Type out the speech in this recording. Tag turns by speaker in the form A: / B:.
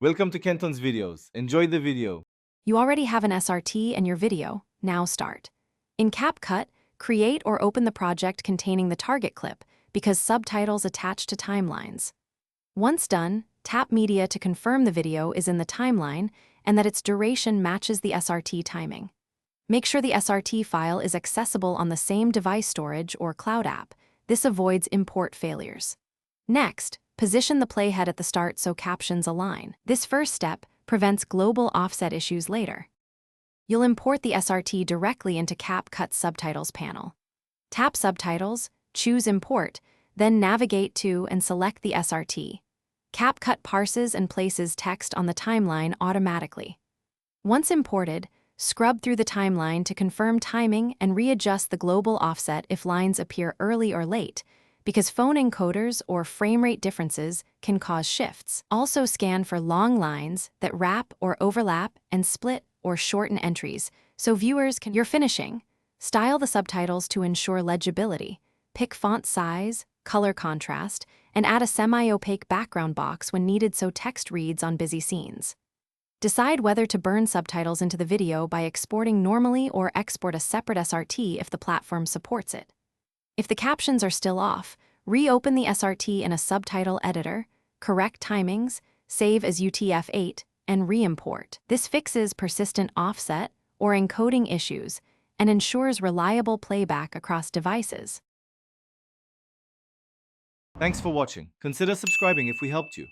A: Welcome to Kenton's videos. Enjoy the video.
B: You already have an SRT and your video, now start. In Capcut, create or open the project containing the target clip because subtitles attach to timelines. Once done, tap Media to confirm the video is in the timeline and that its duration matches the SRT timing. Make sure the SRT file is accessible on the same device storage or cloud app. This avoids import failures. Next, position the playhead at the start so captions align. This first step prevents global offset issues later. You'll import the SRT directly into Capcut's Subtitles panel. Tap Subtitles, choose Import, then navigate to and select the SRT. Capcut parses and places text on the timeline automatically. Once imported, scrub through the timeline to confirm timing and readjust the global offset if lines appear early or late, because phone encoders or frame rate differences can cause shifts. Also scan for long lines that wrap or overlap and split or shorten entries, so viewers can. You're finishing. Style the subtitles to ensure legibility. Pick font size, color contrast, and add a semi-opaque background box when needed so text reads on busy scenes. Decide whether to burn subtitles into the video by exporting normally or export a separate SRT if the platform supports it. If the captions are still off, reopen the SRT in a subtitle editor, correct timings, save as UTF-8, and re-import. This fixes persistent offset or encoding issues and ensures reliable playback across devices.
A: Thanks for watching. Consider subscribing if we helped you.